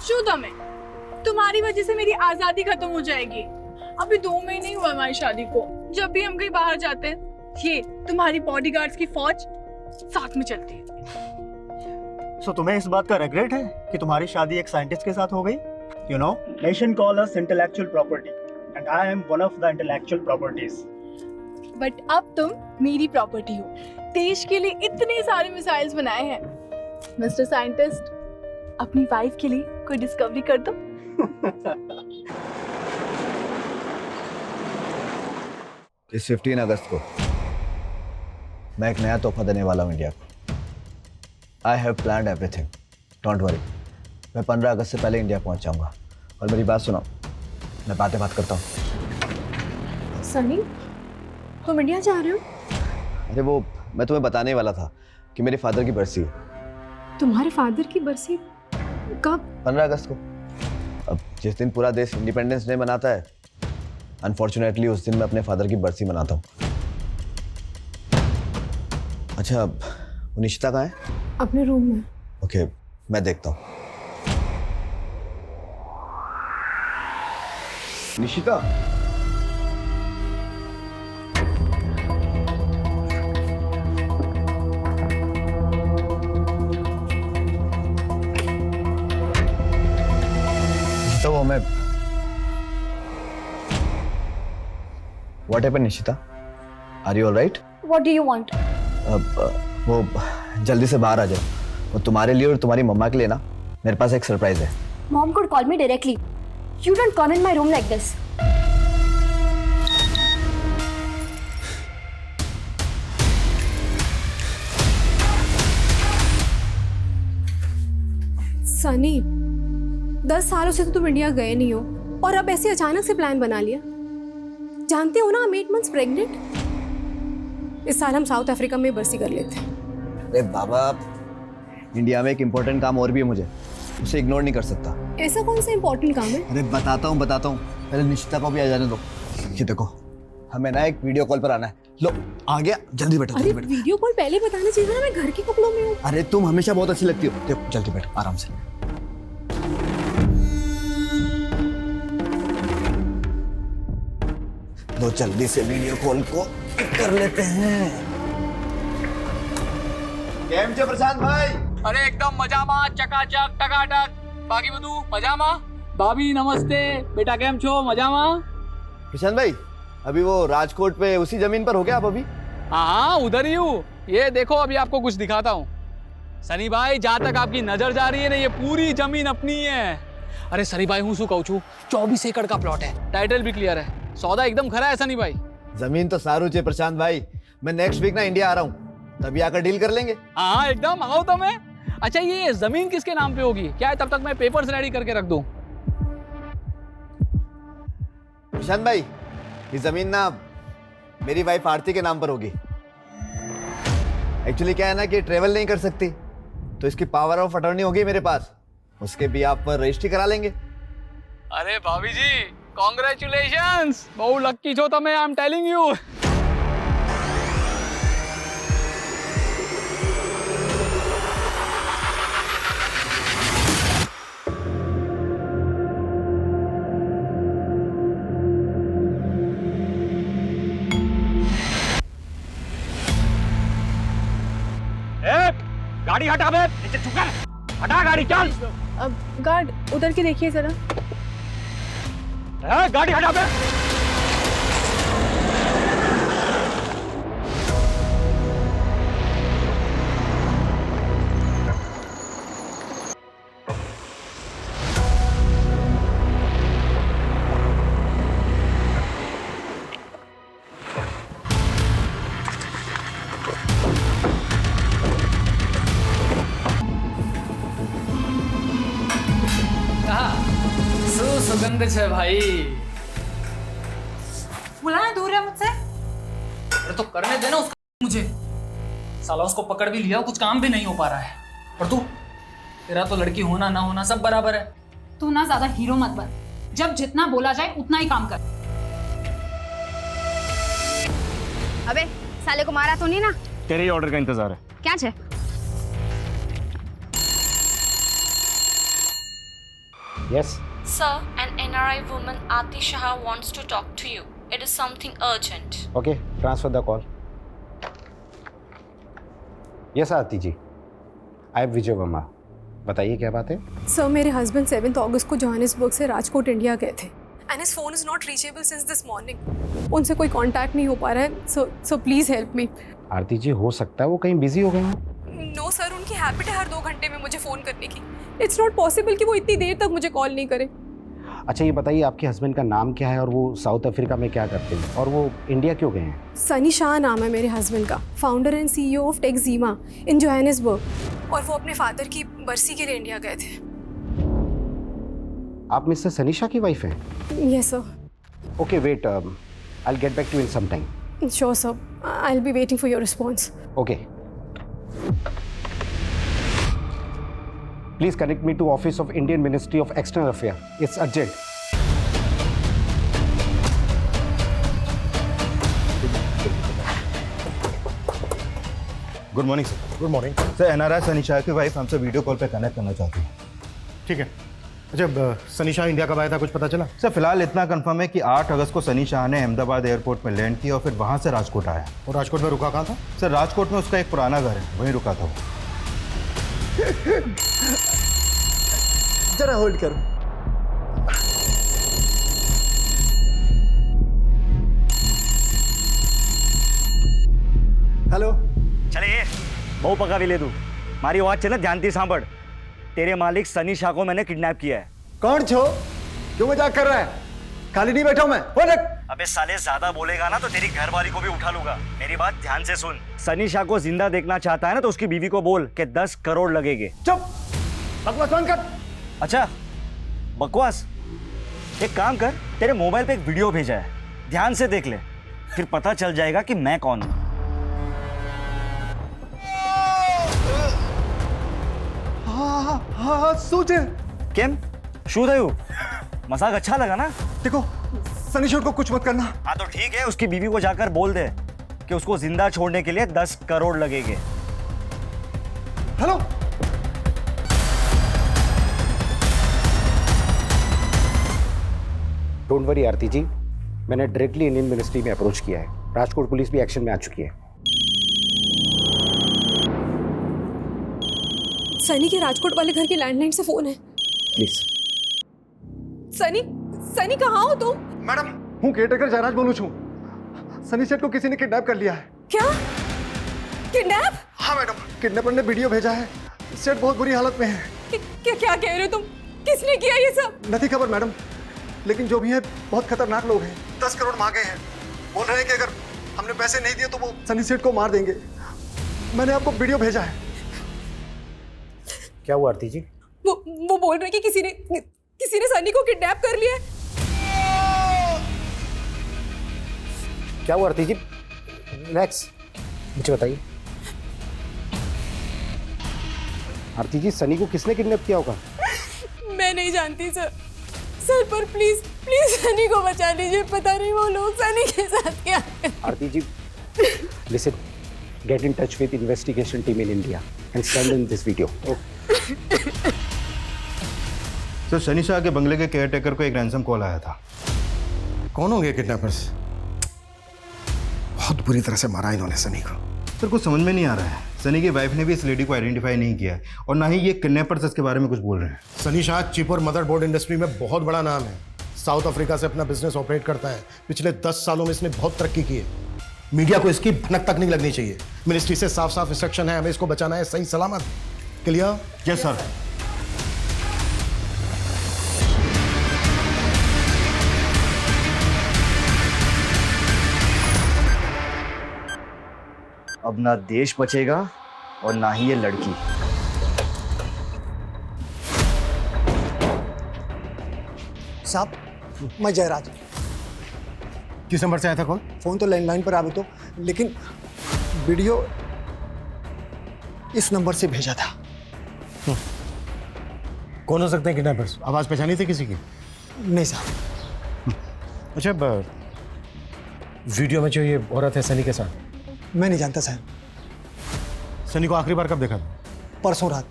शुदा में तुम्हारी वजह से मेरी आजादी खत्म हो जाएगी। अभी 2 महीने ही हुआ हमारी शादी को। जब भी हम कहीं बाहर जाते हैं, ये तुम्हारी बॉडीगार्ड्स की फौज साथ में चलती है। सो तुम्हें इस बात का रिग्रेट है कि तुम्हारी शादी एक साइंटिस्ट के साथ हो गई? You know, nation call us intellectual property and I am one of the intellectual properties. But अब तुम मेरी प्रॉपर्टी हो। देश के लिए इतने सारे मिसाइल्स बनाए हैं। मिस्टर साइंटिस्ट, अपनी वाइफ के लिए कोई डिस्कवरी कर दो। इस 15 अगस्त को मैं एक नया तोहफा देने वाला हूँ इंडिया को। I have planned everything, don't worry. मैं 15 अगस्त से पहले इंडिया पहुँच जाऊँगा। और मेरी बात सुनो, मैं बात करता हूँ। सनी, तुम इंडिया जा रहे हो? अरे वो मैं तुम्हें बताने वाला था कि मेरे फादर की बरसी है। तुम्हारे फादर की बरसी कब? 15 अगस्त को। अब जिस दिन पूरा देश इंडिपेंडेंस डे मनाता है, अनफॉर्चुनेटली उस दिन मैं अपने फादर की बरसी मनाता हूँ। अच्छा, वो निशिता कहाँ है? अपने रूम में। ओके, मैं देखता हूँ। निशिता, तो वो मैं What happened, Nishita? Are you all right? What do you want? वो जल्दी से बाहर आ जाओ। वो तुम्हारे लिए और तुम्हारी मम्मा के लिए ना मेरे पास एक सरप्राइज है। Mom could call me directly. You don't come in my room like this. Sunny, 10 सालों से तो तुम इंडिया गए नहीं हो और अब ऐसे अचानक से प्लान बना लिया। जानते हो ना, I'm 8 months pregnant। इस साल हम साउथ अफ्रीका में बरसी कर लेते हैं। अरे बाबा, इंडिया में एक इम्पोर्टेंट काम और भी है मुझे, उसे इग्नोर नहीं कर सकता। ऐसा कौन सा इम्पोर्टेंट काम है? अरे बताता हूँ। पहले निशिता को भी आ जाने दो। ये देखो, हमें ना एक वीडियो कॉल पर आना है। लो, आ गया, जल्दी बैठो। अरे वीडियो कॉल पहले बताना चाहिए ना, मैं घर के कपड़ों में हूँ। अरे तुम हमेशा बहुत अच्छी लगती हो। देखो, जल्दी बैठो, आराम से। लो, जल्दी से वीडियो कॉल को कर लेते हैं। केम छे प्रशांत भाई? अरे एकदम मजामा, चकाचक, टकाटक। बाकी બધું મજામાં? भाभी नमस्ते। बेटा केम छो? मजामा? प्रशांत भाई, अभी वो राजकोट पे उसी जमीन पर हो गया आप अभी? हाँ, उधर ही हूँ। ये देखो, अभी आपको कुछ दिखाता हूँ। सनी भाई, जहाँ तक आपकी नजर जा रही है ना, ये पूरी जमीन अपनी है। अरे सनी भाई, हूँ शू कहूँ छू, 24 एकड़ का प्लॉट है। टाइटल भी क्लियर है। सौदा एकदम खरा है सनी भाई। जमीन तो सारू छे प्रशांत भाई। मैं नेक्स्ट वीक ना इंडिया आ रहा हूँ, तभी आकर डील कर लेंगे। हाँ एकदम, आओ तो मैं। अच्छा, ये जमीन किसके नाम पे होगी? क्या है, तब तक मैं पेपर्स रेडी करके रख दूं। प्रशांत भाई, ये जमीन ना मेरी वाइफ आरती के नाम पर होगी। एक्चुअली क्या है ना कि ट्रेवल नहीं कर सकती, तो इसकी पावर ऑफ अटॉर्नी होगी मेरे पास। उसके भी आप पर रजिस्ट्री करा लेंगे। अरे भाभी जी, कॉन्ग्रेचुलेशंस। बहु लक्की छो तमे, आई एम टेलिंग यू। गाड़ी हटा बे, नीचे झुक कर। हटा गाड़ी, चल। अब गार्ड, उधर के देखिए जरा। गाड़ी हटा बे। सुगंध है भाई। बुलाना दूर है मुझसे। अरे तो करने देना उसका मुझे। साला उसको पकड़ भी लिया, कुछ काम भी नहीं हो पा रहा है। और तू, तेरा तो लड़की होना ना होना सब बराबर है। तू ना ज्यादा हीरो मत बन। जब जितना बोला जाए उतना ही काम कर। अबे साले को मारा तो नहीं ना? तेरे ही ऑर्डर का इंतजार है। क्या छे? Yes. Sir, an NRI woman Aati Shah wants to talk to you. It is something urgent. Okay, transfer the call. Yes, Aarti ji. I am विजय वर्मा. बताइए क्या बात है? सर मेरे हस्बैंड 7 अगस्त को जोहानिसबर्ग से राजकोट इंडिया गए थे and his phone is not reachable since this morning. उनसे कोई कांटेक्ट नहीं हो पा रहा है. So please help me. आरती जी, हो सकता है वो कहीं बिजी हो गए हों. नो सर, उनकी हैबिट है हर 2 घंटे में मुझे फ़ोन करने की. इट्स नॉट पॉसिबल कि वो इतनी देर तक मुझे कॉल नहीं करे. अच्छा, ये बताइए आपके हस्बैंड का नाम क्या है और वो साउथ अफ्रीका में क्या करते हैं और वो इंडिया क्यों गए हैं? सनी शाह नाम है मेरे हस्बैंड का, founder and CEO of Tekzima in Johannesburg. और वो अपने फादर की बरसी के लिए इंडिया गए थे. आप मिस्टर सनी शाह की वाइफ हैं? Yes sir. Okay, wait, I will get back to in some time. Sure sir, I will be waiting for your response. Okay. Please connect me to Office of Indian Ministry of External Affairs. It's urgent. Good morning sir. Good morning sir. NRI Sunny Shah की wife हमसे video call पे connect करना चाहती है. ठीक है. अच्छा, Sunny Shah India कब आया था, कुछ पता चला? सर फिलहाल इतना कंफर्म है कि 8 अगस्त को सनी शाह ने अहमदाबाद एयरपोर्ट में लैंड किया और फिर वहाँ से राजकोट आया. और राजकोट में रुका कहाँ था? सर राजकोट में उसका एक पुराना घर है, वहीं रुका था वो. जरा होल्ड करो. हेलो. चले ये બહુ પકાવી લીધું. મારી વાત છે ને ધ્યાનથી સાંભળ. तेरे मालिक सनी शाह को मैंने किडनैप किया है. कौन छो? क्यों मजाक कर रहा है? खाली नहीं बैठा हूं मैं. बोल रख. अबे साले ज्यादा बोलेगा ना तो तेरी घरवाली को भी उठा लूंगा. मेरी बात ध्यान से सुन. सनी शाह को जिंदा देखना चाहता है ना तो उसकी बीवी को बोल कि 10 करोड़ लगेंगे. चुप. बकवास बंद कर. अच्छा बकवास. एक काम कर, तेरे मोबाइल पे एक वीडियो भेजा है, ध्यान से देख ले, फिर पता चल जाएगा कि मैं कौन हूं. हाँ શું છે? કેમ શું થયું? मजाक अच्छा लगा ना? देखो सनी शाह को कुछ मत करना. हाँ तो ठीक है, उसकी बीवी को जाकर बोल दे कि उसको जिंदा छोड़ने के लिए 10 करोड़ लगेंगे. हेलो. डोंट वरी आरती जी, मैंने डायरेक्टली इंडियन मिनिस्ट्री में अप्रोच किया है. राजकोट पुलिस भी एक्शन में आ चुकी है. सनी के राजकोट वाले घर की लैंडलाइन से फोन है. प्लीज. सनी कहाँ हो तुम? मैडम हूँ केयरटेकर जयराज बोलूँ छू. सनी सेठ को किसी ने किडनैप कर लिया है. क्या? किडनैप? हाँ मैडम, किडनैपर ने वीडियो भेजा है. सेठ बहुत बुरी हालत में है. क्या कह रहे हो तुम? किसने किया ये सब? नहीं खबर मैडम, लेकिन जो भी है बहुत खतरनाक लोग हैं. 10 करोड़ मांगे हैं. बोल रहे हैं कि अगर हमने पैसे नहीं दिए तो वो सनी सेठ को मार देंगे. मैंने आपको वीडियो भेजा है. क्या हुआ आरती जी? वो बोल रहे हैं कि किसी ने सनी को किडनैप कर लिया है. क्या हुआ आरती जी? रिलैक्स, मुझे बताइए. आरती जी, सनी को किसने किडनैप किया होगा? मैं नहीं जानती सर पर प्लीज सनी को बचा लीजिए. पता नहीं वो लोग सनी के साथ क्या. Aarti ji, listen, get in touch with investigation team in India and send in this video. Sir Sunny Shah के बंगले के केयरटेकर को एक रैंसम कॉल आया था. कौन होंगे किडनैपर्स? बहुत बुरी तरह से मारा इन्होंने सनी को. सर कुछ समझ में नहीं आ रहा है. सनी की वाइफ ने भी इस लेडी को आइडेंटिफाई नहीं किया और ना ही ये किडनैपर्स इसके बारे में कुछ बोल रहे हैं. सनी शाह चिप और मदरबोर्ड इंडस्ट्री में बहुत बड़ा नाम है. साउथ अफ्रीका से अपना बिजनेस ऑपरेट करता है. पिछले 10 सालों में इसने बहुत तरक्की की है. मीडिया को इसकी भनक तक नहीं लगनी चाहिए. मिनिस्ट्री से साफ साफ इंस्ट्रक्शन है, हमें इसको बचाना है सही सलामत. क्लियर? Yes sir. अब ना देश बचेगा और ना ही ये लड़की. साहब मैं जयराज. किस नंबर से आया था कॉल? फोन तो लैंडलाइन पर आवे तो, लेकिन वीडियो इस नंबर से भेजा था. कौन हो सकते हैं किडनैपर्स? आवाज पहचानी थी किसी की? नहीं साहब. अच्छा, वीडियो में जो ये औरत है सनी के साथ, मैं नहीं जानता साहब. सनी को आखिरी बार कब देखा था? परसों रात.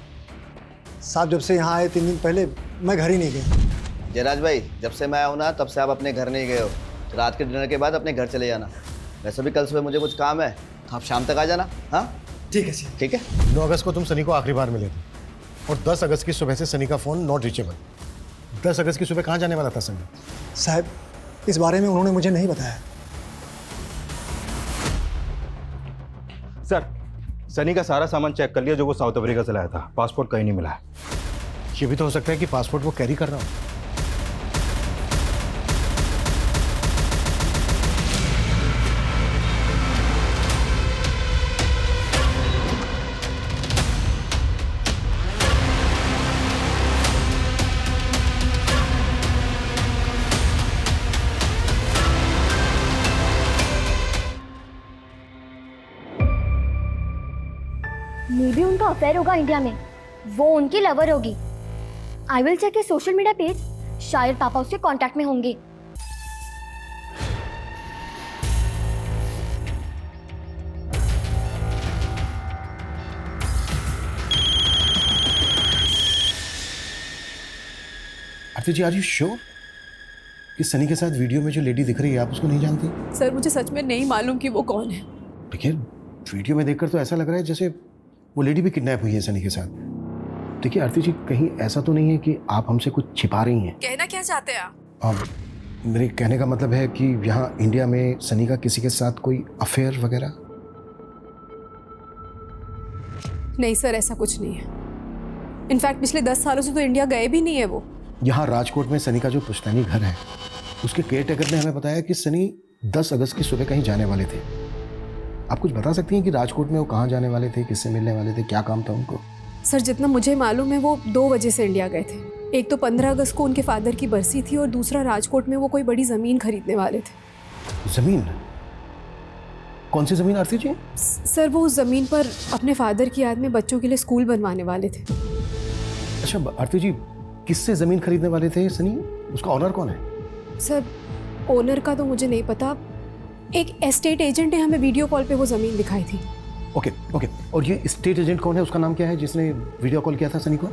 साहब जब से यहाँ आए 3 दिन पहले मैं घर ही नहीं गया. जयराज भाई, जब से मैं आया हूँ ना तब से आप अपने घर नहीं गए हो। रात के डिनर के बाद अपने घर चले जाना। वैसे भी कल सुबह मुझे कुछ काम है, तो आप शाम तक आ जाना। हाँ ठीक है सर। ठीक है। 9 अगस्त को तुम सनी को आखिरी बार मिले थे और 10 अगस्त की सुबह से सनी का फ़ोन नॉट रीचेबल। 10 अगस्त की सुबह कहाँ जाने वाला था सनी? साहब, इस बारे में उन्होंने मुझे नहीं बताया। सर, सनी का सारा सामान चेक कर लिया जो वो साउथ अफ्रीका से लाया था। पासपोर्ट कहीं नहीं मिला है। ये भी तो हो सकता है कि पासपोर्ट वो कैरी कर रहा हो। मे भी उनका अफेयर होगा इंडिया में, वो उनकी लवर होगी। I will check social media page, शायद पापा उसके कांटेक्ट में होंगे। Aarti ji, are you sure कि सनी के साथ वीडियो में जो लेडी दिख रही है आप उसको नहीं जानती? सर मुझे सच में नहीं मालूम कि वो कौन है। देखिए, वीडियो में देखकर तो ऐसा लग रहा है जैसे वो लेडी भी किडनैप हुई है सनी के साथ। देखिए आरती जी, कहीं ऐसा तो नहीं है कि आप हमसे कुछ छिपा रही हैं? कहना क्या चाहते हैं आप? मेरे कहने का मतलब है कि यहाँ इंडिया में सनी का किसी के साथ कोई अफेयर वगैरह? नहीं सर, ऐसा कुछ नहीं है। इनफैक्ट पिछले 10 सालों से तो इंडिया गए भी नहीं है वो। यहाँ राजकोट में सनी का जो पुश्तैनी घर है, उसके केयर टेकर ने हमें बताया कि सनी 10 अगस्त की सुबह कहीं जाने वाले थे। आप कुछ बता सकती हैं कि राजकोट में वो कहाँ जाने वाले थे, किससे मिलने वाले थे, क्या काम था उनको? सर जितना मुझे मालूम है वो 2 वजह से इंडिया गए थे। एक तो 15 अगस्त को उनके फादर की बरसी थी और दूसरा राजकोट में वो कोई बड़ी ज़मीन खरीदने वाले थे। ज़मीन? कौन सी ज़मीन आरती जी? सर वो उस ज़मीन पर अपने फादर की याद में बच्चों के लिए स्कूल बनवाने वाले थे। अच्छा आरती जी, किससे ज़मीन खरीदने वाले थे सनी? उसका ऑनर कौन है? सर ओनर का तो मुझे नहीं पता। एक एस्टेट एजेंट ने हमें वीडियो कॉल पे वो ज़मीन दिखाई थी। ओके। और ये स्टेट एजेंट कौन है? उसका नाम क्या है जिसने वीडियो कॉल किया था सनी को?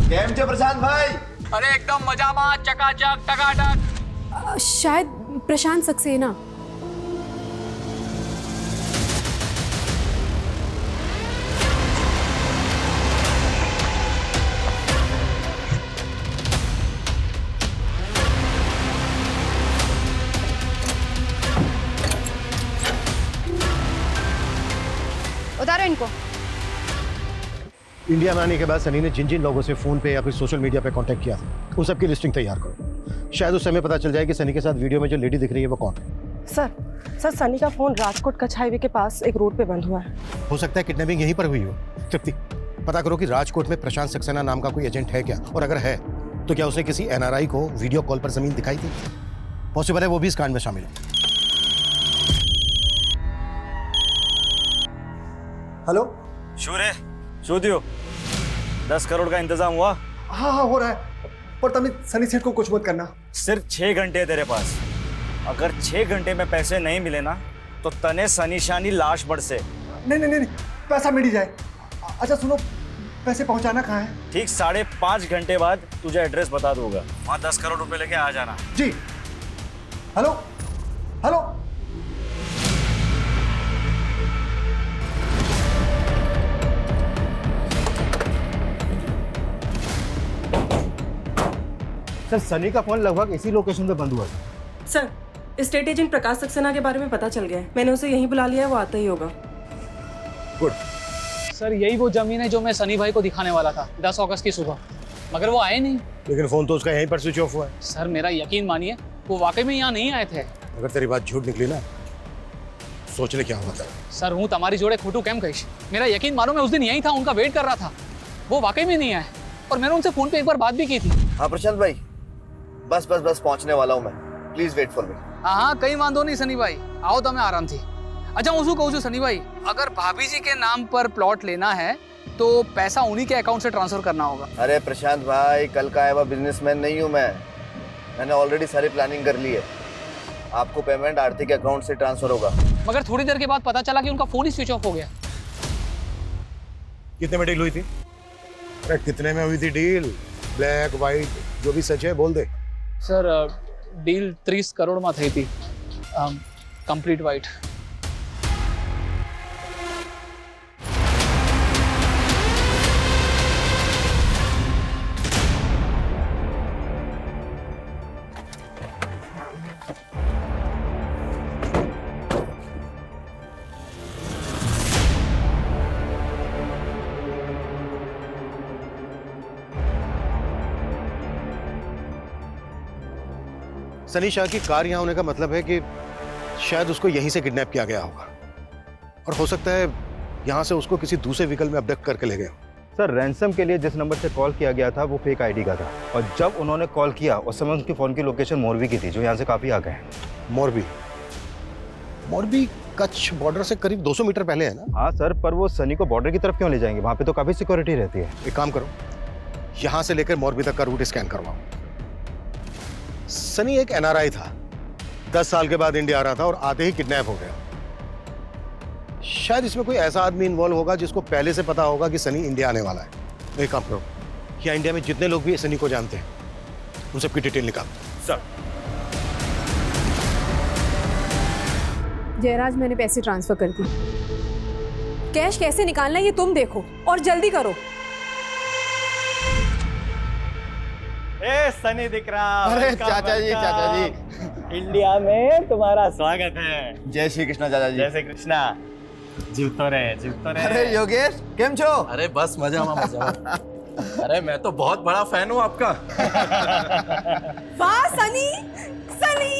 केम छे प्रशांत भाई? अरे एकदम मजामा, चकाचक, टकाटक। शायद प्रशांत सक्सेना। उतारो इनको। इंडिया में आने के बाद सनी ने जिन जिन लोगों से फ़ोन पे या फिर सोशल मीडिया पे कांटेक्ट किया था, उन सबकी लिस्टिंग तैयार करो। शायद उस समय पता चल जाए कि सनी के साथ वीडियो में जो लेडी दिख रही है वो कौन है। सर सनी का फ़ोन राजकोट कच्छ हाईवे के पास एक रोड पे बंद हुआ है। हो सकता है किडनैपिंग यहीं पर हुई हो। तृप्ति, पता करो कि राजकोट में प्रशांत सक्सेना नाम का कोई एजेंट है क्या, और अगर है तो क्या उसने किसी NRI को वीडियो कॉल पर ज़मीन दिखाई थी? पॉसिबल है वो भी इस कांड में शामिल है। हेलो शूरे, शूदियो, 10 करोड़ का इंतजाम हुआ? हाँ हो रहा है, पर तमिल सनी सेठ को कुछ मत करना। सिर्फ 6 घंटे है तेरे पास। अगर 6 घंटे में पैसे नहीं मिले ना तो तने सनीशानी लाश बरसे। नहीं, पैसा मिल ही जाए। अच्छा सुनो, पैसे पहुंचाना कहाँ है? ठीक 5.5 घंटे बाद तुझे एड्रेस बता दूंगा, वहाँ 10 करोड़ रुपए लेके आ जाना। जी। हेलो। सर, सनी का फोन लगभग इसी लोकेशन पे बंद हुआ था। सर स्टेट एजेंट प्रकाश सक्सेना के बारे में पता चल गया है। मैंने उसे यहीं बुला लिया है, वो आता ही होगा। गुड। सर यही वो जमीन है जो मैं सनी भाई को दिखाने वाला था 10 अगस्त की सुबह, मगर वो आए नहीं। लेकिन फ़ोन तो उसका यहीं पर स्विच ऑफ हुआ है। सर मेरा यकीन मानिए, वो वाकई में यहाँ नहीं आए थे। अगर तेरी बात झूठ निकली ना, सोच ले क्या हुआ था। सर हूँ तुम्हारी जोड़े खोटू केम कहीश। मेरा यकीन मानो, मैं उस दिन यहीं था, उनका वेट कर रहा था। वो वाकई में नहीं आए और मैंने उनसे फ़ोन पे एक बार बात भी की थी। हाँ प्रशांत भाई, बस पहुंचने वाला हूँ मैं। Please wait for me. हाँ कहीं वांधो नहीं सनी भाई, आओ तो मैं आराम थी। अच्छा હું શું કહું છું सनी भाई, अगर भाभी जी के नाम पर प्लॉट लेना है तो पैसा उन्हीं के अकाउंट से ट्रांसफर करना होगा। अरे प्रशांत भाई, कल का आया हुआ बिजनेसमैन नहीं हूँ मैंने ऑलरेडी सारी प्लानिंग कर ली है। आपको पेमेंट आरती के अकाउंट से ट्रांसफर होगा। मगर थोड़ी देर के बाद पता चला कि उनका फोन ही स्विच ऑफ हो गया। कितने में डील हुई थी? अरे कितने में हुई थी डील? ब्लैक वाइट जो भी सच है बोल दे। सर डील 30 करोड़ में थी थी कंप्लीट वाइट। सनी शाह की कार यहाँ होने का मतलब है कि शायद उसको यहीं से किडनैप किया गया होगा और हो सकता है यहाँ से उसको किसी दूसरे व्हीकल में अबडक्ट करके ले गए हो। सर रैंसम के लिए जिस नंबर से कॉल किया गया था वो फेक आईडी का था और जब उन्होंने कॉल किया उस समय उनकी फ़ोन की लोकेशन मोरबी की थी जो यहाँ से काफ़ी आगे है। मोरबी? मोरबी कच्छ बॉर्डर से करीब 200 मीटर पहले है ना? हाँ सर, पर वो सनी को बॉर्डर की तरफ क्यों ले जाएंगे? वहाँ पे तो काफ़ी सिक्योरिटी रहती है। एक काम करो, यहाँ से लेकर मोरबी तक का रूट स्कैन करवाओ। सनी एक एनआरआई था, 10 साल के बाद इंडिया आ रहा था और आते ही किडनैप हो गया। शायद इसमें कोई ऐसा आदमी इन्वॉल्व होगा जिसको पहले से पता होगा कि सनी इंडिया आने वाला है। एक काम करो, यहाँ इंडिया में जितने लोग भी सनी को जानते हैं उन सबकी डिटेल निकाल। सर जयराज, मैंने पैसे ट्रांसफर कर दी। कैश कैसे निकालना है ये तुम देखो और जल्दी करो। ए सनी दिख रहा। अरे चाचा जी इंडिया में तुम्हारा स्वागत है। जय श्री कृष्णा चाचा जी। जय श्री कृष्णा। जीवतो रहे, जीवतो रहे। अरे योगेश केम छो? अरे बस मजा मजा। अरे मैं तो बहुत बड़ा फैन हूँ आपका। वाह सनी, सनी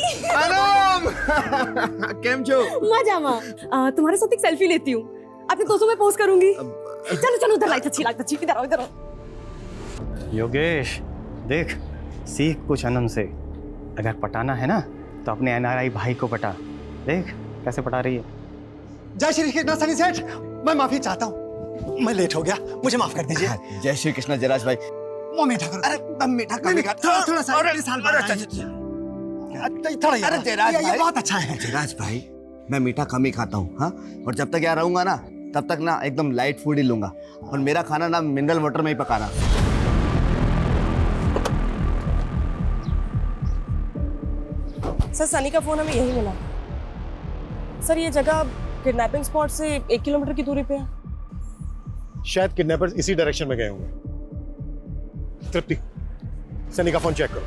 केम छो? मजा मा। तुम्हारे साथ एक सेल्फी लेती हूँ, अपने दोस्तों में पोस्ट करूंगी। चलो चलो उधर लाइट अच्छी इधर आओ इधर आओ। योगेश देख, सीख कुछ अनम से। अगर पटाना है ना तो अपने एनआरआई भाई को पटा। देख कैसे पटा रही है। जय श्री कृष्णा सनी सेठ, मैं माफी चाहता हूँ, मैं लेट हो गया, मुझे माफ कर दीजिए। जय श्री कृष्णा जयराज भाई। वो मीठा करो। अरे दम मीठा करो। थोड़ा सा साल बाद थोड़ा अरे जयराज ये बहुत अच्छा है। जयराज भाई, मैं मीठा कम ही खाता हूँ। हाँ, और जब तक यहाँ रहूंगा ना तब तक ना एकदम लाइट फूड ही लूंगा और मेरा खाना ना मिनरल वाटर में ही पकाना। सर सनी का फोन हमें यही मिला। सर ये जगह किडनैपिंग स्पॉट से 1 किलोमीटर की दूरी पे है। शायद किडनैपर्स इसी डायरेक्शन में गए होंगे। तृप्ति, सनी का फोन चेक करो,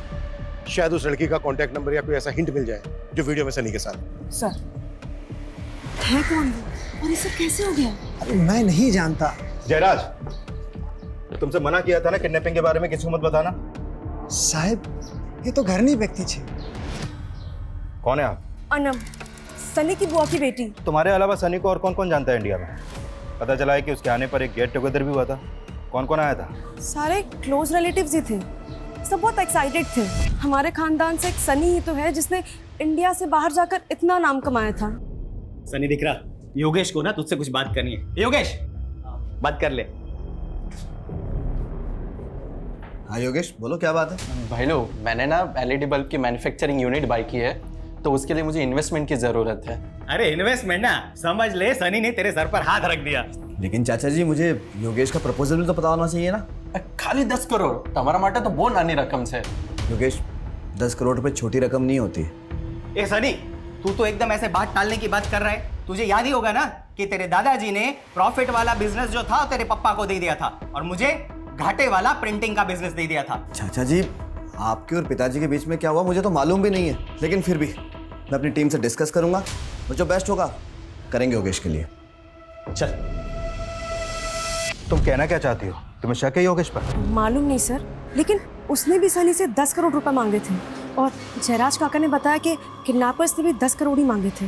शायद उस लड़की का कांटेक्ट नंबर या कोई ऐसा हिंट मिल जाए जो वीडियो में सनी के साथ। सर है कौन वो और ये सब कैसे हो गया? अरे मैं नहीं जानता। जयराज, तुमसे मना किया था ना किडनैपिंग के बारे में किसी को मत बताना। साहब ये तो घर नहीं व्यक्ति छे। कौन है आप? अनम, सनी की बुआ की बेटी। तुम्हारे अलावा सनी को और कौन कौन जानता है इंडिया में? पता चला है कि उसके आने पर एक गेट टुगेदर भी हुआ था। कौन कौन आया था? सारे क्लोज रिलेटिव्स ही थे, सब बहुत एक्साइटेड थे। हमारे खानदान से एक सनी ही तो है जिसने इंडिया से बाहर जाकर इतना नाम कमाया था। सनी दिख रहा, योगेश को ना तुझसे कुछ बात करनी है। योगेश बात कर ले। हाँ योगेश बोलो, क्या बात है? भाई लोग, मैंने ना एलईडी बल्ब की मैन्युफैक्चरिंग यूनिट बाय की है, तो उसके लिए मुझे इन्वेस्टमेंट की जरूरत है। अरे इन्वेस्टमेंट ना समझ ले, सनी ने तेरे सर पर हाथ रख दिया। लेकिन चाचा जी मुझे योगेश का प्रपोजल भी तो पता होना चाहिए ना। खाली 10 करोड़ तुम्हारा माटा तो बहुत नानी रकम से। योगेश 10 करोड़ रुपए छोटी रकम नहीं होती। ए सनी, तू तो एकदम ऐसे बात टालने की बात कर रहा है। तुझे याद ही होगा ना कि तेरे दादाजी ने प्रॉफिट वाला बिजनेस जो था तेरे पप्पा को दे दिया था और मुझे घाटे वाला प्रिंटिंग का बिजनेस दे दिया था। चाचा जी आपके और पिताजी के बीच में क्या हुआ मुझे तो मालूम भी नहीं है, लेकिन फिर भी मैं अपनी टीम से डिस्कस करूंगा और जो बेस्ट होगा करेंगे योगेश के लिए। चल। तुम कहना क्या चाहती हो? तुम्हें शक है योगेश पर? मालूम नहीं सर, लेकिन उसने भी सनी से 10 करोड़ रुपए मांगे थे और जयराज काका ने बताया कि किडनैपर्स ने भी 10 करोड़ ही मांगे थे।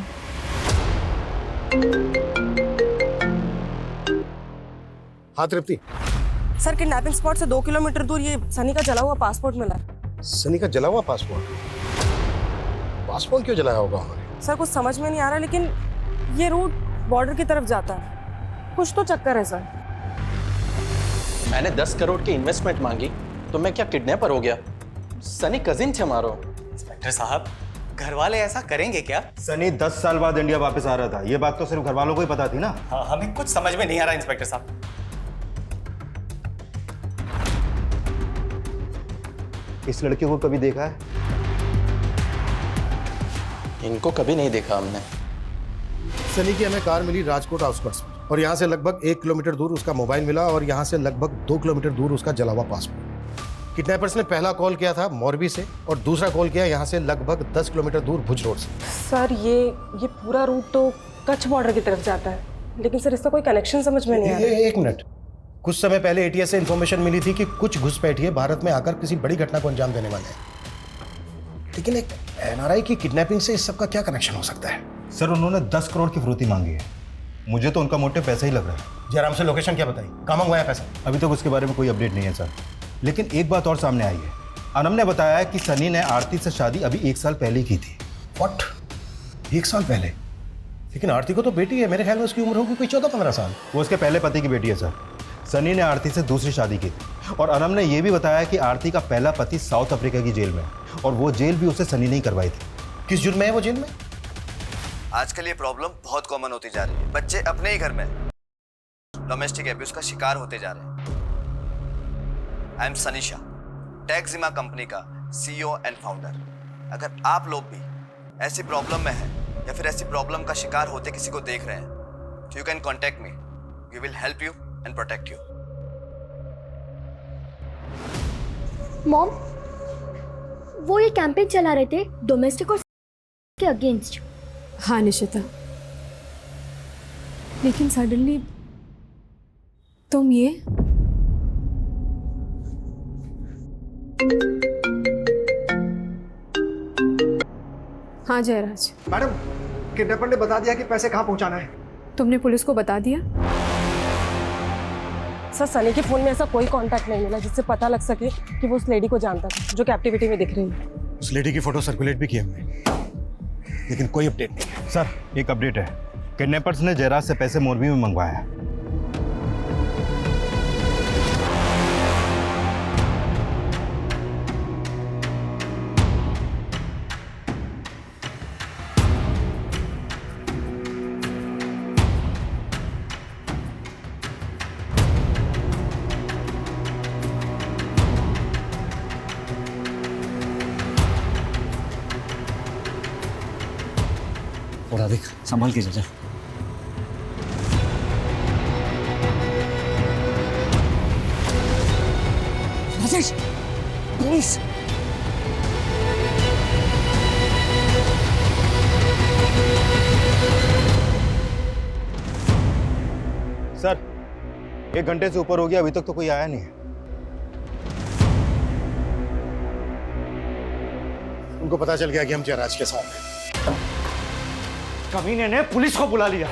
हाँ तृप्ति। सर किडनैपिंग स्पॉट से 2 किलोमीटर दूर ये सनी का जला हुआ पासपोर्ट मिला। सनी का जला हुआ पासपोर्ट? पासपोर्ट क्यों जलाया होगा उन्होंने? सर कुछ समझ में नहीं आ रहा, लेकिन ये रूट बॉर्डर की तरफ जाता है। कुछ तो चक्कर है सर। मैंने 10 करोड़ की इन्वेस्टमेंट मांगी तो मैं क्या किडनैपर हो गया? सनी कजिन थे हमारो। इंस्पेक्टर साहब, घर वाले ऐसा करेंगे क्या? सनी 10 साल बाद इंडिया वापस आ रहा था, ये बात तो सिर्फ घर वालों को ही पता थी ना। हाँ, हमें कुछ समझ में नहीं आ रहा इंस्पेक्टर साहब। इस लड़के को कभी देखा है? इनको कभी नहीं देखा हमने। सनी की हमें कार मिली राजकोट आउटस्कर्ट्स में, और यहाँ से लगभग 1 किलोमीटर दूर उसका मोबाइल मिला, और यहाँ से लगभग 2 किलोमीटर दूर उसका जला हुआ पासपोर्ट। किडनैपर्स ने पहला कॉल किया था मोरबी से, और दूसरा कॉल किया यहाँ से लगभग 10 किलोमीटर दूर भुज रोड से। सर ये पूरा रूट तो कच्छ बॉर्डर की तरफ जाता है, लेकिन सर इसका कोई कनेक्शन समझ में नहीं आ रहा। एक मिनट, कुछ समय पहले एटीएस से इन्फॉर्मेशन मिली थी कि कुछ घुसपैठिए भारत में आकर किसी बड़ी घटना को अंजाम देने वाले हैं, लेकिन एक एनआरआई की किडनैपिंग से इस सब का क्या कनेक्शन हो सकता है? सर उन्होंने 10 करोड़ की फिरौती मांगी है। मुझे तो उनका मोटिव पैसा ही लग रहा है। जयराम से लोकेशन क्या बताई, कहाँ मंगवाया पैसा? अभी तक उसके बारे में कोई अपडेट नहीं है सर, लेकिन एक बात और सामने आई है। अनम ने बताया कि सनी ने आरती से शादी अभी 1 साल पहले की थी। व्हाट? 1 साल पहले? लेकिन आरती को तो बेटी है, मेरे ख्याल में उसकी उम्र होगी कोई 14-15 साल। वो उसके पहले पति की बेटी है सर। सनी ने आरती से दूसरी शादी की थी, और अनम ने यह भी बताया कि आरती का पहला पति साउथ अफ्रीका की जेल में है, और वो जेल भी उसे सनी ने ही करवाई थी। किस जुर्म में है वो जेल में? आजकल ये प्रॉब्लम बहुत कॉमन होती जा रही है। बच्चे अपने ही घर में डोमेस्टिक एब्यूज का शिकार होते जा रहे हैं। आई एम सनीशा, टैक्सिमा कंपनी का CEO एंड फाउंडर। अगर आप लोग भी ऐसी प्रॉब्लम में हैं या फिर ऐसी प्रॉब्लम का शिकार होते किसी को देख रहे हैं, तो you can contact me. We will help you and protect you. Mom, वो ये कैंपेन चला रहे थे डोमेस्टिक और के अगेंस्ट। हाँ निशिता, लेकिन सडनली तुम ये हाँ जयराज, मैडम किडनैपर ने बता दिया कि पैसे कहाँ पहुँचाना है। तुमने पुलिस को बता दिया? सर सनी के फोन में ऐसा कोई कांटेक्ट नहीं मिला जिससे पता लग सके कि वो उस लेडी को जानता था जो कैप्टिविटी में दिख रही है। उस लेडी की फोटो सर्कुलेट भी की हमने, लेकिन कोई अपडेट नहीं है। सर एक अपडेट है, किडनैपर्स ने जयराज से पैसे मोरबी में मंगवाए हैं। और देख संभाल के जा। राजेश, पुलिस! सर 1 घंटे से ऊपर हो गया, अभी तक तो कोई आया नहीं है। उनको पता चल गया कि हम जयराज के साथ हैं। कमीने ने पुलिस को बुला लिया।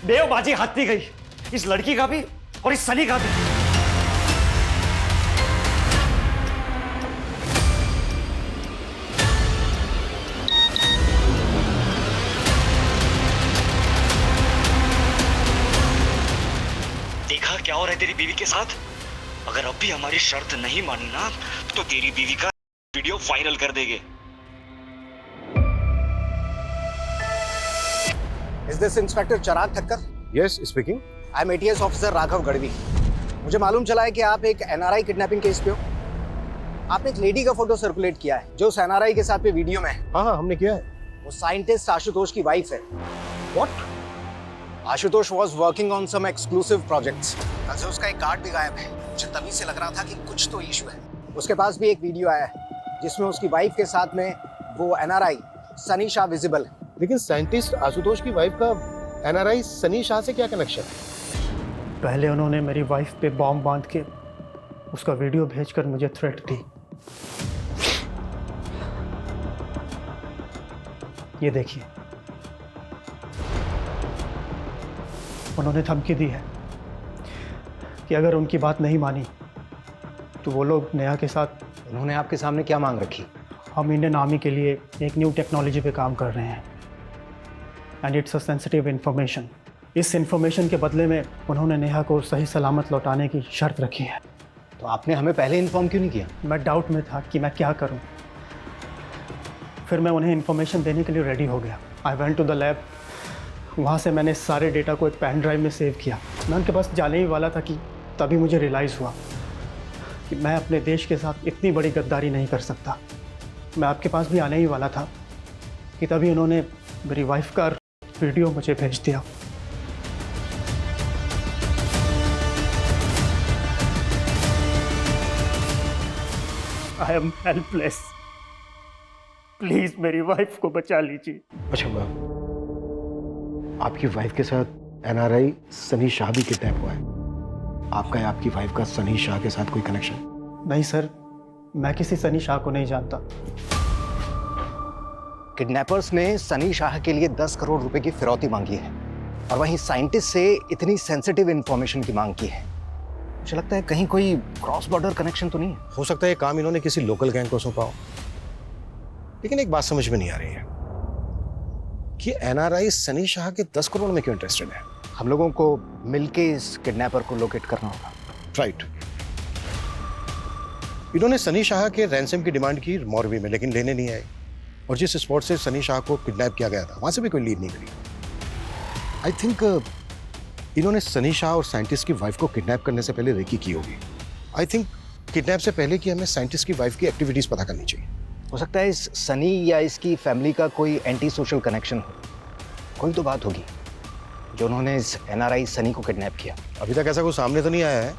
बेवबाजी हाथी गई, इस लड़की का भी और इस सनी का भी। देखा क्या हो रहा है तेरी बीवी के साथ? अगर अब भी हमारी शर्त नहीं मानी ना तो तेरी बीवी का वीडियो वायरल कर देंगे। Is this Inspector Chirag Thakkar? Yes, speaking. I'm ATS Officer Raghav Gadhvi. मुझे मालूम चला है कि आप एक NRI किडनैपिंग केस पे हो। आपने एक लेडी का फोटो सर्कुलेट किया है जो उस NRI के साथ पे वीडियो में है। हाँ हमने किया है। वो साइंटिस्ट आशुतोष की वाइफ है। What? Ashutosh was working on some exclusive projects। कल से उसका एक कार्ड भी गायब है। मुझे तभी से लग रहा था कि कुछ तो इशू है। उसके पास भी एक वीडियो आया है जिसमें उसकी वाइफ के साथ में वो NRI सनी शाह विजिबल है। लेकिन साइंटिस्ट आशुतोष की वाइफ का एनआरआई सनी शाह से क्या कनेक्शन है? पहले उन्होंने मेरी वाइफ पे बॉम्ब बांध के उसका वीडियो भेजकर मुझे थ्रेट दी। ये देखिए, उन्होंने धमकी दी है कि अगर उनकी बात नहीं मानी तो वो लोग नेहा के साथ। उन्होंने आपके सामने क्या मांग रखी? हम इंडियन आर्मी के लिए एक न्यू टेक्नोलॉजी पे काम कर रहे हैं and it's a sensitive information. इस इन्फॉर्मेशन के बदले में उन्होंने नेहा को सही सलामत लौटाने की शर्त रखी है। तो आपने हमें पहले इन्फॉर्म क्यों नहीं किया? मैं डाउट में था कि मैं क्या करूं। फिर मैं उन्हें इन्फॉर्मेशन देने के लिए रेडी हो गया। I went to the lab. वहाँ से मैंने सारे डेटा को एक पेन ड्राइव में सेव किया। मैं उनके पास जाने ही वाला था कि तभी मुझे रियलाइज़ हुआ कि मैं अपने देश के साथ इतनी बड़ी गद्दारी नहीं कर सकता। मैं आपके पास भी आने ही वाला था कि तभी उन्होंने मेरी वाइफ का वीडियो मुझे भेज दिया। I am helpless. प्लीज मेरी वाइफ को बचा लीजिए। अच्छा आपकी वाइफ के साथ एनआरआई सनी शाह भी किडनैप हुआ है। आपका या आपकी वाइफ का सनी शाह के साथ कोई कनेक्शन? नहीं सर, मैं किसी सनी शाह को नहीं जानता। किडनैपर्स ने सनी शाह के लिए 10 करोड़ रुपए की फिरौती मांगी है और वहीं साइंटिस्ट से इतनी सेंसिटिव इंफॉर्मेशन की मांग की है। मुझे लगता है कहीं कोई क्रॉस बॉर्डर कनेक्शन तो नहीं है। हो सकता है ये काम इन्होंने किसी लोकल गैंग को सौंपा हो। लेकिन एक बात समझ में नहीं आ रही है कि एनआरआई सनी शाह के 10 करोड़ में क्यों इंटरेस्टेड है? हम लोगों को मिलके इस किडनैपर को लोकेट करना होगा। राइट। इन्होंने सनी शाह के रैंसम की डिमांड की मॉरवी में, लेकिन लेने नहीं आए। और जिस स्पॉट से सनी शाह को किडनैप किया गया था वहां से भी कोई लीड नहीं करी। आई थिंक इन्होंने सनी शाह और साइंटिस्ट की वाइफ को किडनैप करने से पहले रेकी की होगी। आई थिंक किडनैप से पहले कि हमें साइंटिस्ट की वाइफ की एक्टिविटीज पता करनी चाहिए। हो सकता है इस सनी या इसकी फैमिली का कोई एंटी सोशल कनेक्शन हो। कोई तो बात होगी जो उन्होंने इस एनआरआई सनी को किडनैप किया। अभी तक ऐसा कोई सामने तो नहीं आया है,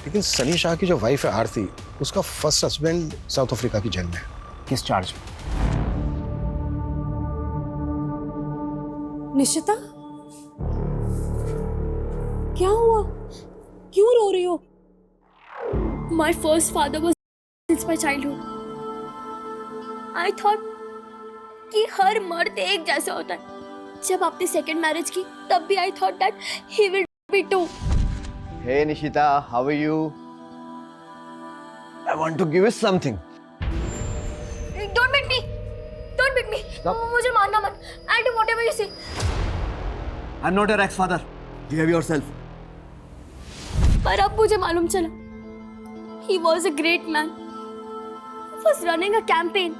लेकिन सनी शाह की जो वाइफ है आरती, उसका फर्स्ट हस्बैंड साउथ अफ्रीका की जेल में है। किस चार्ज में? निशिता, क्या हुआ? क्यों रो रही हो? My first father was since my childhood. I thought कि हर मर्द एक जैसा होता है। जब आपने सेकंड मैरिज की तब भी I thought that he will be too. Hey Nishita, how are you? I want to give you something. Don't beat me. Don't beat me. मुझे मारना मत. I'll do whatever you say. I'm not your ex-father. Behave yourself. पर अब मुझे मालूम चला. He was a great man. He was running a campaign.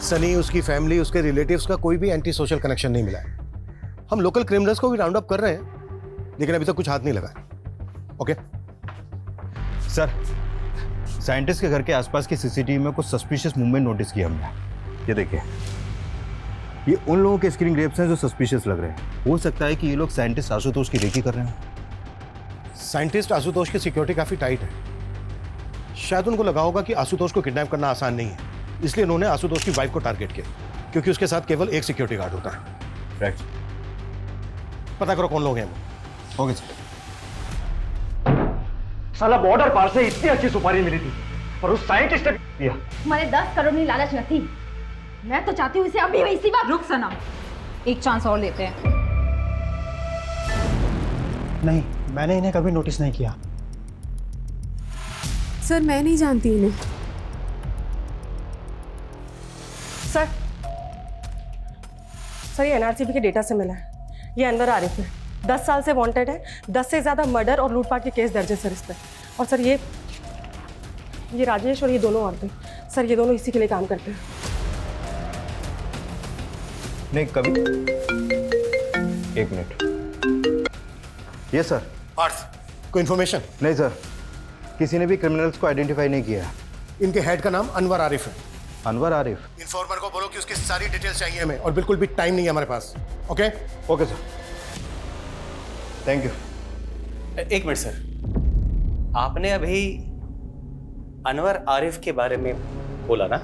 Sunny, उसकी family, उसके रिलेटिव्स का कोई भी एंटी सोशल कनेक्शन नहीं मिला है। हम लोकल क्रिमिनल्स को भी राउंड अप कर रहे हैं, लेकिन अभी तक कुछ हाथ नहीं लगा। ओके सर, साइंटिस्ट के घर के आसपास की सीसीटीवी में कुछ सस्पिशियस मूवमेंट नोटिस किया हमने। ये देखिए, ये उन लोगों के स्क्रीन ग्रेप्स हैं जो सस्पिशियस लग रहे हैं। हो सकता है कि ये लोग साइंटिस्ट आशुतोष की रेकी कर रहे हैं। साइंटिस्ट आशुतोष की सिक्योरिटी काफी टाइट है। शायद उनको लगा होगा कि आशुतोष को किडनैप करना आसान नहीं है, इसलिए उन्होंने आशुतोष की वाइफ को टारगेट किया, क्योंकि उसके साथ केवल एक सिक्योरिटी गार्ड होता है। राइट। पता करो कौन लोग हैं वो। Okay sir. साला बॉर्डर पार से इतनी अच्छी सुपारी मिली थी और उस साइंटिस्ट ने दिया। मैंने 10 करोड़ की लालच न थी। मैं तो चाहती हूँ इसे अभी इसी वक्त। रुक सनम, एक चांस और लेते हैं। नहीं, मैंने इन्हें कभी नोटिस नहीं किया। सर, मैं नहीं जानती इन्हें। सर, ये एनआरसीबी के डेटा से मिला है। ये अनवर आरिफ है, 10 साल से वांटेड है। 10 से ज़्यादा मर्डर और लूटपाट के केस दर्ज है सर इस पर। और सर ये राजेश और ये दोनों औरतें, सर ये दोनों इसी के लिए काम करते हैं। नहीं, कभी। एक मिनट। ये सर। पार्थ, कोई इन्फॉर्मेशन? नहीं सर, किसी ने भी क्रिमिनल्स को आइडेंटिफाई नहीं किया। इनके हेड का नाम अनवर आरिफ है। अनवर आरिफ? इन्फॉर्मर को बोलो कि उसकी सारी डिटेल्स चाहिए हमें, और बिल्कुल भी टाइम नहीं है हमारे पास। Okay? Okay sir, thank you. एक मिनट सर, आपने अभी अनवर आरिफ के बारे में बोला ना?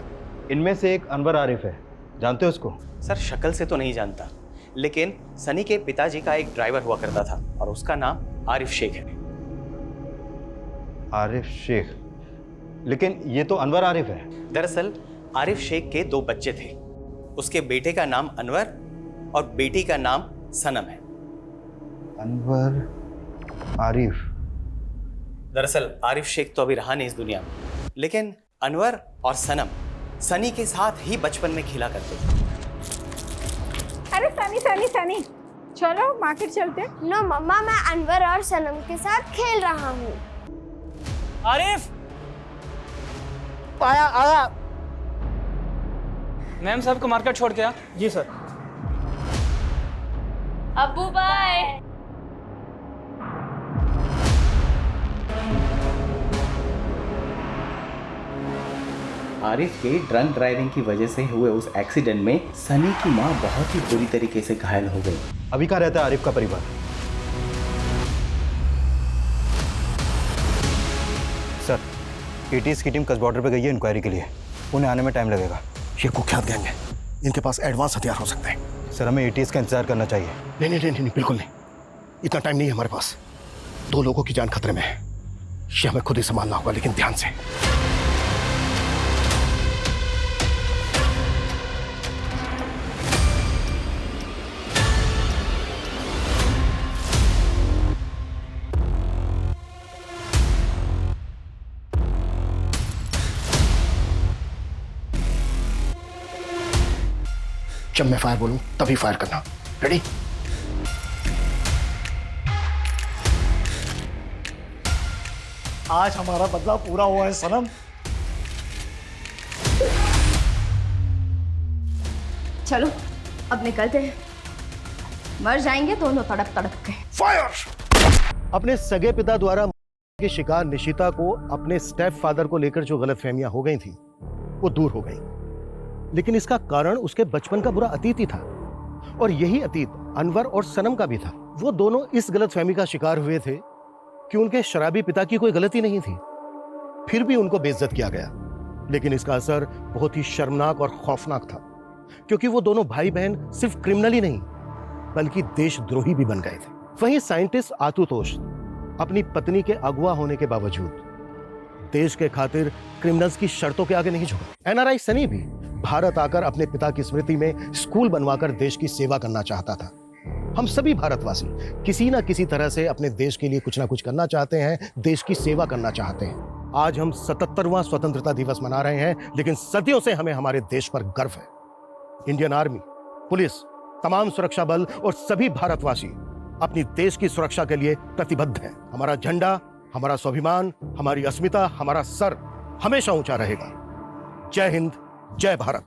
इनमें से एक अनवर आरिफ है, जानते हो उसको? सर, शक्ल से तो नहीं जानता, लेकिन सनी के पिताजी का एक ड्राइवर हुआ करता था और उसका नाम आरिफ शेख है। आरिफ शेख? लेकिन ये तो अनवर आरिफ है। दरअसल आरिफ शेख के 2 बच्चे थे। उसके बेटे का नाम अनवर और बेटी का नाम सनम है। अनवर आरिफ? दरअसल आरिफ शेख तो अभी रहा नहीं इस दुनिया में, लेकिन अनवर और सनम सनी के साथ ही बचपन में खेला करते थे। अरे सनी, चलो मार्केट चलते। नो मम्मा, मैं अनवर और सनम के साथ खेल रहा हूँ। आरिफ! आया। मैम साहब को मार्केट छोड़ के आ। जी सर। अब्बू बाय। आरिफ के ड्रंक ड्राइविंग की वजह से हुए उस एक्सीडेंट में सनी की माँ बहुत ही बुरी तरीके से घायल हो गई। अभी कहाँ रहता है आरिफ का परिवार? सर, एटीएस की टीम कस बॉर्डर पे गई है इंक्वायरी के लिए। उन्हें आने में टाइम लगेगा। ये कुख्यात गैंग है, इनके पास एडवांस हथियार हो सकते हैं। सर, हमें एटीएस का इंतजार करना चाहिए। नहीं, बिल्कुल नहीं। इतना टाइम नहीं है हमारे पास। 2 लोगों की जान खतरे में है, ये हमें खुद ही संभालना होगा, लेकिन ध्यान से। जब मैं फायर बोलूं तभी फायर करना। रेडी? आज हमारा बदला पूरा हुआ है सनम। चलो अब निकलते हैं, मर जाएंगे दोनों तड़प तड़प के। फायर! अपने सगे पिता द्वारा के शिकार निशिता को अपने स्टेप फादर को लेकर जो गलतफहमियां हो गई थी वो दूर हो गई, लेकिन इसका कारण उसके बचपन का बुरा अतीत ही था। और यही अतीत अनवर और सनम का भी था। वो दोनों इस गलतफहमी का शिकार हुए थे कि उनके शराबी पिता की कोई गलती नहीं थी, फिर भी उनको बेइज्जत किया गया। लेकिन इसका असर बहुत ही शर्मनाक और खौफनाक था, क्योंकि वो दोनों भाई बहन सिर्फ क्रिमिनल ही नहीं बल्कि देशद्रोही भी बन गए थे। वहीं साइंटिस्ट आशुतोष अपनी पत्नी के अगवा होने के बावजूद देश के खातिर क्रिमिनल्स की शर्तों के आगे नहीं झुका। एनआरआई सनी भी भारत आकर अपने पिता की स्मृति में स्कूल बनवाकर देश की सेवा करना चाहता था। हम सभी भारतवासी किसी ना किसी तरह से अपने देश के लिए कुछ ना कुछ करना चाहते हैं, देश की सेवा करना चाहते हैं। आज हम 77वां स्वतंत्रता दिवस मना रहे हैं, लेकिन सदियों से हमें हमारे देश पर गर्व है। इंडियन आर्मी, पुलिस, तमाम सुरक्षा बल और सभी भारतवासी अपनी देश की सुरक्षा के लिए प्रतिबद्ध हैं। हमारा झंडा, हमारा स्वाभिमान, हमारी अस्मिता, हमारा सर हमेशा ऊंचा रहेगा। जय हिंद, जय भारत।